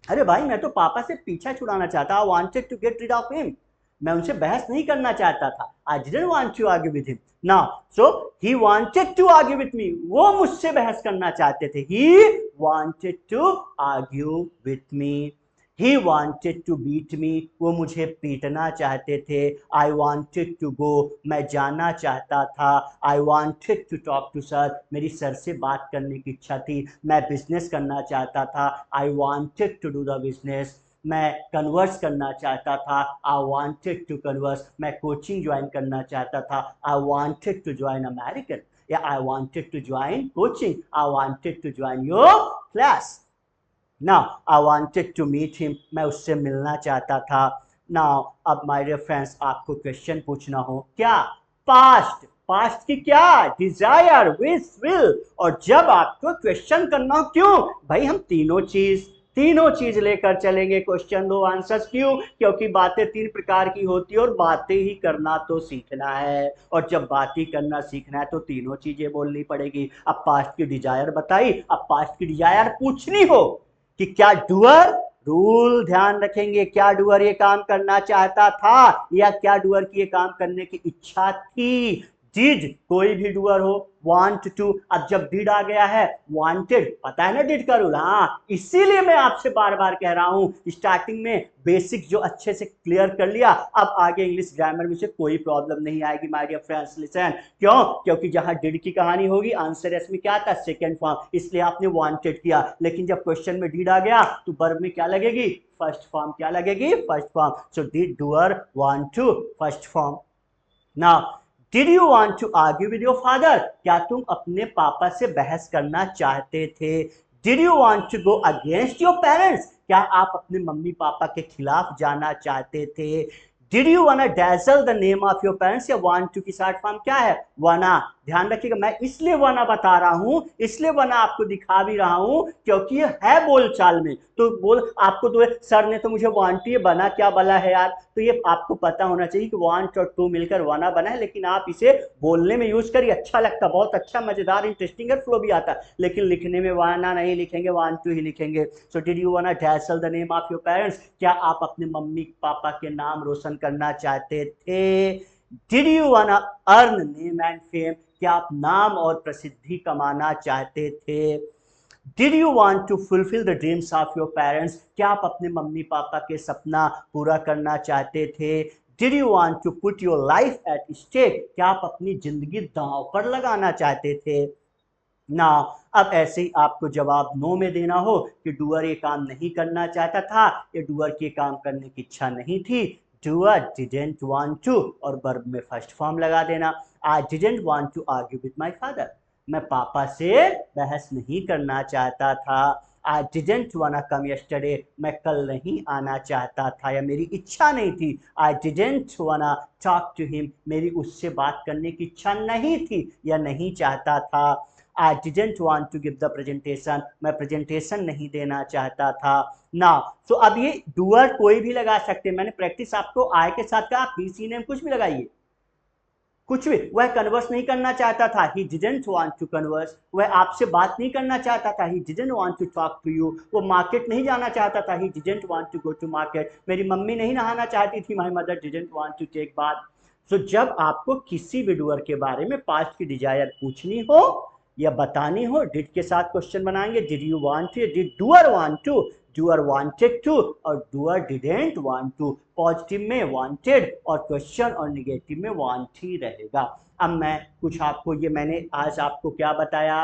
अरे भाई, मैं तो पापा से पीछा छुड़ाना चाहता, wanted to get rid of him. मैं उनसे बहस नहीं करना चाहता था. I didn't want to argue with him. Now, so he wanted to argue with me. वो मुझसे बहस करना चाहते थे. He wanted to argue with me. He wanted to beat me. वो मुझे पीटना चाहते थे. I wanted to go. मैं जाना चाहता था. I wanted to talk to sir. मेरी सर से बात करने की इच्छा थी. मैं बिजनेस करना चाहता था. I wanted to do the business. मैं कन्वर्स करना चाहता था. I wanted to converse. मैं कोचिंग ज्वाइन करना चाहता था. I wanted to join American, या I wanted to join coaching. I wanted to join your class. Now I wanted to meet him. मैं उससे मिलना चाहता था. नाउ अब माय डियर फ्रेंड्स, आपको क्वेश्चन पूछना हो, क्या पास्ट, पास्ट की क्या डिजायर, विश, विल, और जब आपको क्वेश्चन करना हो, क्यों भाई, हम तीनों चीज लेकर चलेंगे. क्वेश्चन दो आंसर्स. क्यों? क्योंकि बातें 3 प्रकार की होती है और बातें ही करना तो सीखना है, और जब बात ही करना सीखना है तो तीनों चीजें बोलनी पड़ेगी. अब पास्ट की डिजायर बताई, अब पास्ट की डिजायर पूछनी हो कि क्या डूअर, रूल ध्यान रखेंगे, क्या डूअर ये काम करना चाहता था, या क्या डूअर की ये काम करने की इच्छा थी. डिड, कोई भी डूअर हो. वांट टू, अब जब डिड आ गया है, वांटेड, पता है ना डिड का रूल. हाँ, इसीलिए मैं आपसे बार बार कह रहा हूं, स्टार्टिंग में बेसिक जो अच्छे से क्लियर कर लिया, अब आगे इंग्लिश ग्रामर में से कोई प्रॉब्लम नहीं आएगी माय डियर फ्रेंड्स. लिसन, क्यों? क्योंकि जहां डिड की कहानी होगी, आंसर एस में क्या था? Second form. इसलिए आपने वांटेड किया. लेकिन जब क्वेश्चन में डिड आ गया तो वर्ब में क्या लगेगी? First form. क्या लगेगी? First form. So did doer want to, first form. Now, Did you want to argue with your father? क्या तुम अपने पापा से बहस करना चाहते थे? Did you want to go against your parents? क्या आप अपने मम्मी पापा के खिलाफ जाना चाहते थे? Did you wanna dazzle the name of your parents? या want to की शॉर्ट फॉर्म क्या है? wanna. ध्यान रखिएगा, मैं इसलिए वना बता रहा हूं, इसलिए वना आपको दिखा भी रहा हूं क्योंकि ये है बोलचाल में। तो बोल आपको तो सर ने तो मुझे वांट, ये बना क्या बला है यार, तो ये आपको पता होना चाहिए कि वांट और टू मिलकर वना बना है, लेकिन आप इसे बोलने में यूज करिए, अच्छा लगता, बहुत अच्छा, मजेदार, इंटरेस्टिंग है, फ्लो भी आता है, लेकिन लिखने में वाना नहीं लिखेंगे, वांट टू ही लिखेंगे। So did you want to डैशल the name of your parents, क्या आप अपने मम्मी पापा के नाम रोशन करना चाहते थे? Did you want to earn name and fame, क्या आप नाम और प्रसिद्धि कमाना चाहते थे? Did you want to fulfil the dreams of your parents, क्या आप अपने मम्मी पापा के सपना पूरा करना चाहते थे? Did you want to put your life at stake, क्या आप अपनी जिंदगी दांव पर लगाना चाहते थे? ना, अब ऐसे ही आपको जवाब नो में देना हो कि डूअर ये काम नहीं करना चाहता था, या डूअर के काम करने की इच्छा नहीं थी, डूअर डिडंट वांट टू, और वर्ब में फर्स्ट फॉर्म लगा देना। I didn't want to argue with my father, मैं पापा से बहस नहीं करना चाहता था। I didn't want to come yesterday, मैं कल नहीं आना चाहता था या मेरी इच्छा नहीं थी। I didn't want to talk to him, मेरी उससे बात करने की इच्छा नहीं थी या नहीं चाहता था। I didn't want to give the presentation, मैं प्रेजेंटेशन नहीं देना चाहता था ना। सो अब ये डूअर कोई भी लगा सकते हैं, मैंने प्रैक्टिस आपको आय के साथ कहा, आप ही सी नेम कुछ भी लगाइए, कुछ भी। वह कन्वर्स नहीं करना चाहता था, he didn't want to converse, वह आपसे बात नहीं करना चाहता था, he didn't want to talk to you, वो मार्केट नहीं जाना चाहता था, he didn't want to go to market, मेरी मम्मी नहीं नहाना चाहती थी, my mother didn't want to take bath। सो जब आपको किसी भी डूअर के बारे में पास्ट की डिजायर पूछनी हो या बतानी हो, डिड के साथ क्वेश्चन बनाएंगे, did you want to, did doer want to, doer wanted to, और doer didn't want to. Positive में वांटेड और क्वेश्चन, और निगेटिव में वांट ही रहेगा। अब मैं कुछ आपको, ये मैंने आज आपको क्या बताया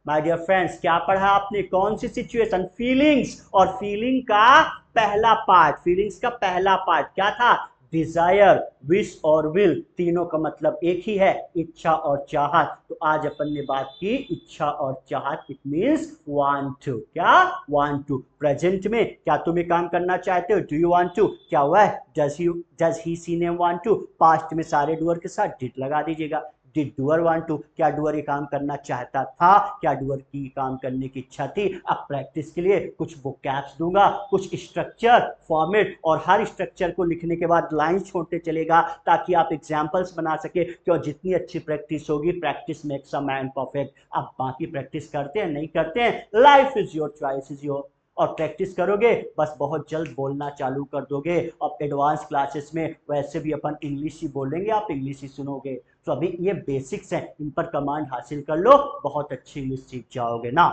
माय डियर फ्रेंड्स, क्या पढ़ा आपने, कौन सी सिचुएशन, फीलिंग्स, और फीलिंग का पहला पार्ट, फीलिंग्स का पहला पार्ट क्या था, डिजायर, विश और विल, तीनों का मतलब एक ही है, इच्छा और चाहत। तो आज अपन ने बात की इच्छा और चाहत, इट मींस वांट टू, क्या वांट टू। प्रेजेंट में क्या तुम ये काम करना चाहते हो, डू यू वांट टू, क्या वह does he she name want to, past में सारे डूअर के साथ डिड लगा दीजिएगा। डिड डूअर वांट टू, क्या डूअर ये काम करना चाहता था, क्या डूअर की काम करने की इच्छा थी। अब प्रैक्टिस के लिए कुछ वोकैब्स दूंगा, कुछ स्ट्रक्चर, फॉर्मेट, और हर स्ट्रक्चर को लिखने के बाद लाइन छोड़ते चलेगा ताकि आप एग्जाम्पल्स बना सके। क्यों, जितनी अच्छी प्रैक्टिस होगी, practice makes a man perfect. अब बाकी प्रैक्टिस करते हैं नहीं करते हैं, life is your, choice is your. और प्रैक्टिस करोगे बस बहुत जल्द बोलना चालू कर दोगे। अब एडवांस क्लासेस में वैसे भी अपन इंग्लिश ही बोलेंगे, आप इंग्लिश ही सुनोगे। तो अभी ये बेसिक्स हैं, इन पर कमांड हासिल कर लो, बहुत अच्छी इंग्लिश सीख जाओगे ना।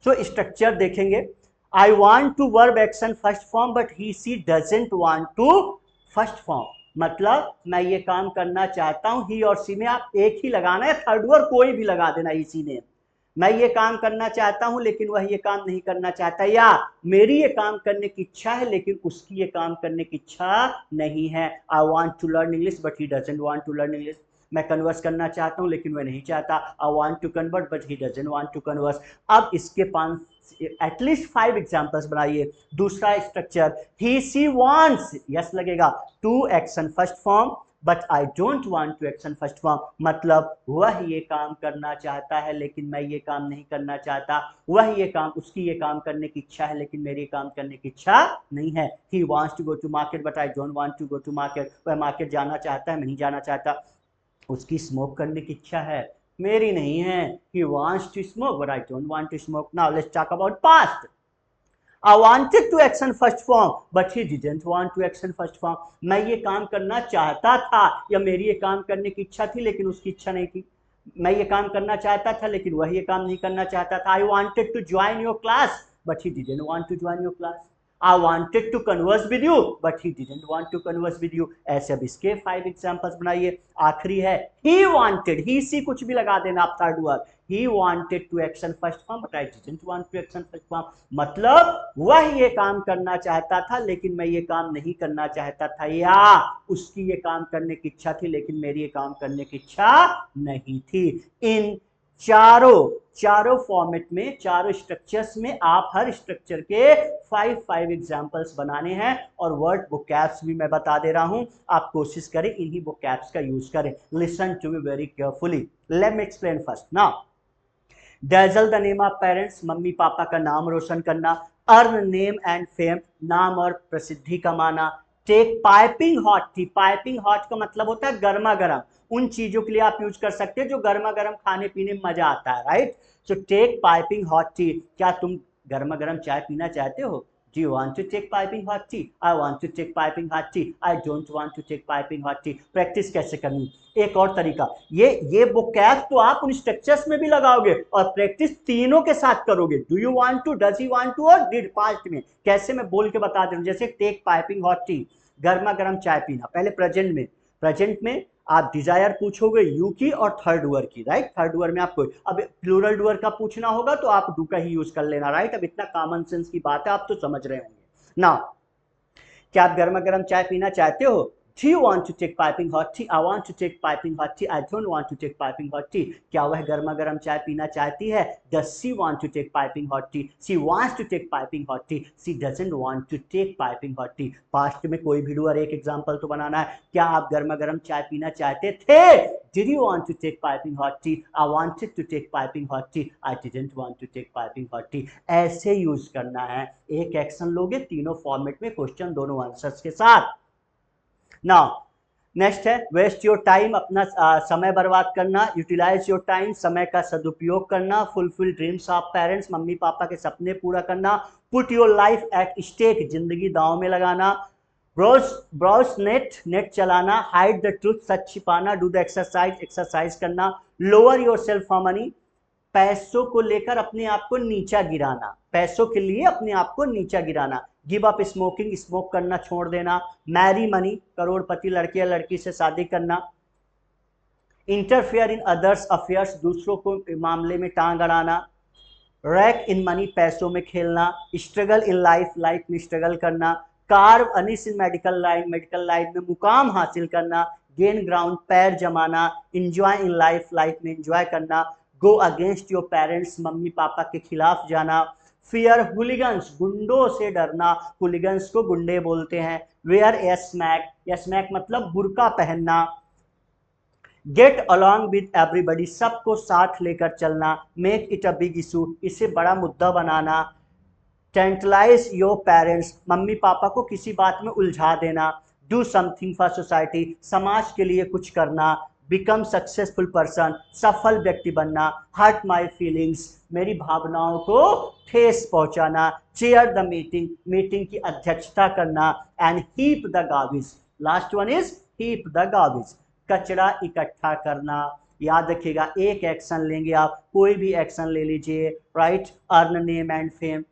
सो स्ट्रक्चर देखेंगे, I want to verb action first form but he she doesn't want to first form, मतलब मैं ये काम करना चाहता हूं, ही और सी में आप एक ही लगाना है, थर्ड वर्ड कोई भी लगा देना इसी ने। मैं ये काम करना चाहता हूं लेकिन वह ये काम नहीं करना चाहता, या मेरी ये काम करने की इच्छा है लेकिन उसकी ये काम करने की इच्छा नहीं है। I want to learn English but he doesn't want to learn English, मैं कन्वर्स करना चाहता हूं लेकिन वह नहीं चाहता। I want to convert but he doesn't want to converse. अब इसके 5 एटलीस्ट 5 एग्जांपल्स बनाइए। दूसरा structure, he she wants, S लगेगा, to action first form but I don't want to action first form, मतलब वह ये काम करना चाहता है लेकिन मैं ये काम नहीं करना चाहता। वह ये काम, उसकी ये काम करने की इच्छा है लेकिन मेरी काम करने की इच्छा नहीं है। He wants to go to market but I don't want to go to market, वह मार्केट जाना चाहता है, मैं नहीं जाना चाहता। उसकी स्मोक करने की इच्छा है, मेरी नहीं है। He wants to smoke but I don't want to smoke. Now let's talk about past. I wanted to action first form but he didn't want to action first form, मैं ये काम करना चाहता था या मेरी ये काम करने की इच्छा थी लेकिन उसकी इच्छा नहीं थी। मैं ये काम करना चाहता था लेकिन वह ये काम नहीं करना चाहता था। I wanted to join your class but he didn't want to join your class. I wanted to converse with you but he didn't want to converse with you. ऐसे अब इसके 5 एग्जांपल्स बनाइए। आखिरी है he wanted, he सी कुछ भी लगा देना आप third word. he wanted to action first form but I didn't want to action first form, मतलब वह ये काम करना चाहता था लेकिन मैं ये काम नहीं करना चाहता था, या उसकी ये काम करने की इच्छा थी लेकिन मेरी ये काम करने की इच्छा नहीं थी। इन चारों फॉर्मेट में, चारों स्ट्रक्चर्स में आप हर स्ट्रक्चर के 5 एग्जांपल्स बनाने हैं और वर्ड वोकैब्स भी मैं बता दे रहा हूं, आप कोशिश करें इन्हीं वोकैब्स का यूज करें। Listen to me very carefully, let me explain first now. Dazzle the name of parents, मम्मी पापा का नाम रोशन करना। अर्न नेम एंड फेम, नाम और प्रसिद्धि कमाना। Take piping hot tea, piping hot का मतलब होता है गर्मा गर्म, उन चीजों के लिए आप यूज कर सकते हैं जो गर्मा गर्म खाने पीने में मजा आता है, right. So take piping hot tea, क्या तुम गर्मा गर्म चाय पीना चाहते हो? Do you want to take piping hot tea? I want to take piping hot tea. I don't want to take piping hot tea. Practice कैसे करनी? एक और तरीका, ये vocab तो आप उन स्ट्रक्चर्स में भी लगाओगे और प्रैक्टिस तीनों के साथ करोगे। Do you want to, does he want to और did पास्ट में। कैसे मैं बोल के बता दे रहा हूँ, जैसे take piping hot tea, गर्मा गर्म चाय पीना। पहले प्रेजेंट में आप डिजायर पूछोगे यू की और थर्ड वर्ड की, राइट। थर्ड वर्ड में आपको अब प्लूरल डूअर का पूछना होगा तो आप डू का ही यूज कर लेना, राइट। अब इतना कॉमन सेंस की बात है, आप तो समझ रहे होंगे ना। क्या आप गर्मा गर्म चाय पीना चाहते हो? Do you want to take piping hot tea? I want to take piping hot tea. I don't want to take piping hot tea. क्या वह गर्मा गर्म चाय पीना चाहती है? Does she want to take piping hot tea? She wants to take piping hot tea. She doesn't want to take piping hot tea. Past में कोई भी डूअर एक एग्जांपल तो बनाना है। क्या आप गर्मा गर्म चाय पीना चाहते थे? Did you want to take piping hot tea? I wanted to take piping hot tea. I didn't want to take piping hot tea. ऐसे यूज करना है। एक एक्शन लोगे तीनों फॉर्मेट में, क्वेश्चन दोनों आंसर्स के साथ। नाउ नेक्स्ट है वेस्ट योर टाइम, अपना समय बर्बाद करना। यूटिलाइज योर टाइम, समय का सदुपयोग करना। फुलफिल ड्रीम्स ऑफ पेरेंट्स, मम्मी पापा के सपने पूरा करना। Put your life at stake, जिंदगी दांव में लगाना। ब्राउज नेट चलाना। हाइड द ट्रूथ, सच छिपाना। डू द एक्सरसाइज करना। Lower yourself for money, पैसों को लेकर अपने आप को नीचा गिराना, पैसों के लिए अपने आप को नीचा गिराना। गिव अप स्मोकिंग, स्मोक करना छोड़ देना। मैरी मनी, करोड़पति लड़के या लड़की से शादी करना। इंटरफेयर इन अदर्स अफेयर्स, दूसरों को मामले में टांग अड़ाना। रैक इन मनी, पैसों में खेलना। स्ट्रगल इन लाइफ में स्ट्रगल करना। Carve a niche in medical line में मुकाम हासिल करना। गेन ग्राउंड, पैर जमाना। इंजॉय इन लाइफ में इंजॉय करना। गो अगेंस्ट योर पेरेंट्स, मम्मी पापा के खिलाफ जाना। फियर हुलिगन्स, गुंडों से डरना। हुलिगन्स को गुंडे बोलते हैं। वेयर ए स्मैक मतलब बुर्का पहनना। गेट अलॉन्ग विद एवरीबडी, सबको साथ लेकर चलना। Make it a big issue, इसे बड़ा मुद्दा बनाना। टेंटलाइज योर पेरेंट्स, मम्मी पापा को किसी बात में उलझा देना। डू समथिंग फॉर सोसाइटी, समाज के लिए कुछ करना। बिकम सक्सेसफुल पर्सन, सफल व्यक्ति बनना। हर्ट माई फीलिंग्स, मेरी भावनाओं को ठेस पहुंचाना। चेयर द मीटिंग की अध्यक्षता करना। And heap the garbage, last one is heap the garbage, कचरा इकट्ठा करना। याद रखिएगा एक एक्शन लेंगे आप, कोई भी एक्शन ले लीजिए, right. Earn name and fame,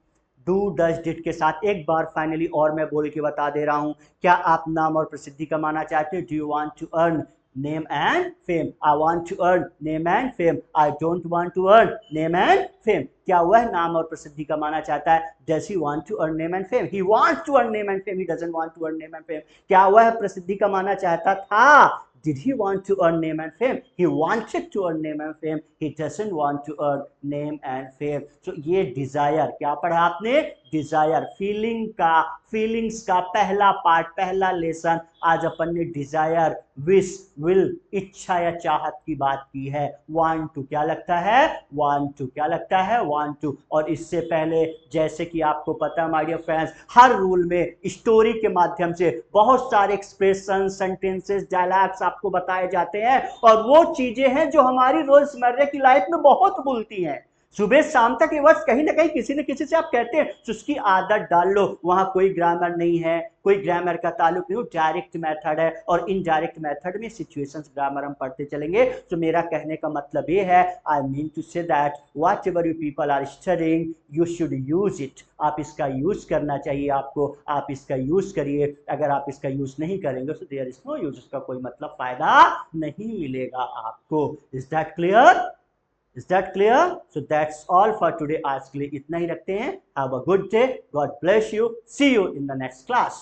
do does did के साथ। एक बार फाइनली और मैं बोल के बता दे रहा हूं, क्या आप नाम और प्रसिद्धि कमाना चाहते हो? Do you want to earn name and fame? I want to earn name and fame. I don't want to earn name and fame. क्या वह नाम और प्रसिद्धि कमाना चाहता है? Does he want to earn name and fame? He wants to earn name and fame. He doesn't want to earn name and fame. क्या वह प्रसिद्धि कमाना चाहता था? Did he want to earn name and fame? He wanted to earn name and fame. He doesn't want to earn name and fame. So ये desire, क्या पढ़ा आपने? डिजायर, फीलिंग्स का पहला पार्ट, पहला लेसन। आज अपन ने डिजायर, विश, विल, इच्छा या चाहत की बात की है। वांट टू क्या लगता है? Want to. और इससे पहले जैसे कि आपको पता है माय डियर फ्रेंड्स, हर रूल में स्टोरी के माध्यम से बहुत सारे एक्सप्रेशन, सेंटेंसेस, डायलॉग्स आपको बताए जाते हैं और वो चीजें हैं जो हमारी रोजमर्रा की लाइफ में बहुत भूलती हैं। सुबह शाम तक ये वर्ष कहीं ना कहीं किसी न किसी से आप कहते हैं, तो उसकी आदत डाल लो। वहां कोई ग्रामर नहीं है, कोई ग्रामर का ताल्लुक नहीं, डायरेक्ट मेथड है और इनडायरेक्ट मेथड में सिचुएशंस ग्रामर हम पढ़ते चलेंगे। तो मेरा कहने का मतलब ये है, I mean to say that whatever you people are studying you should use it. आप इसका यूज करना चाहिए आपको, आप इसका यूज करिए। अगर आप इसका यूज नहीं करेंगे तो देयर इज नो यूज, उसका कोई मतलब फायदा नहीं मिलेगा आपको। Is that clear? Is that clear? So that's all for today। आज के लिए इतना ही रखते हैं। Have a good day. God bless you. See you in the next class.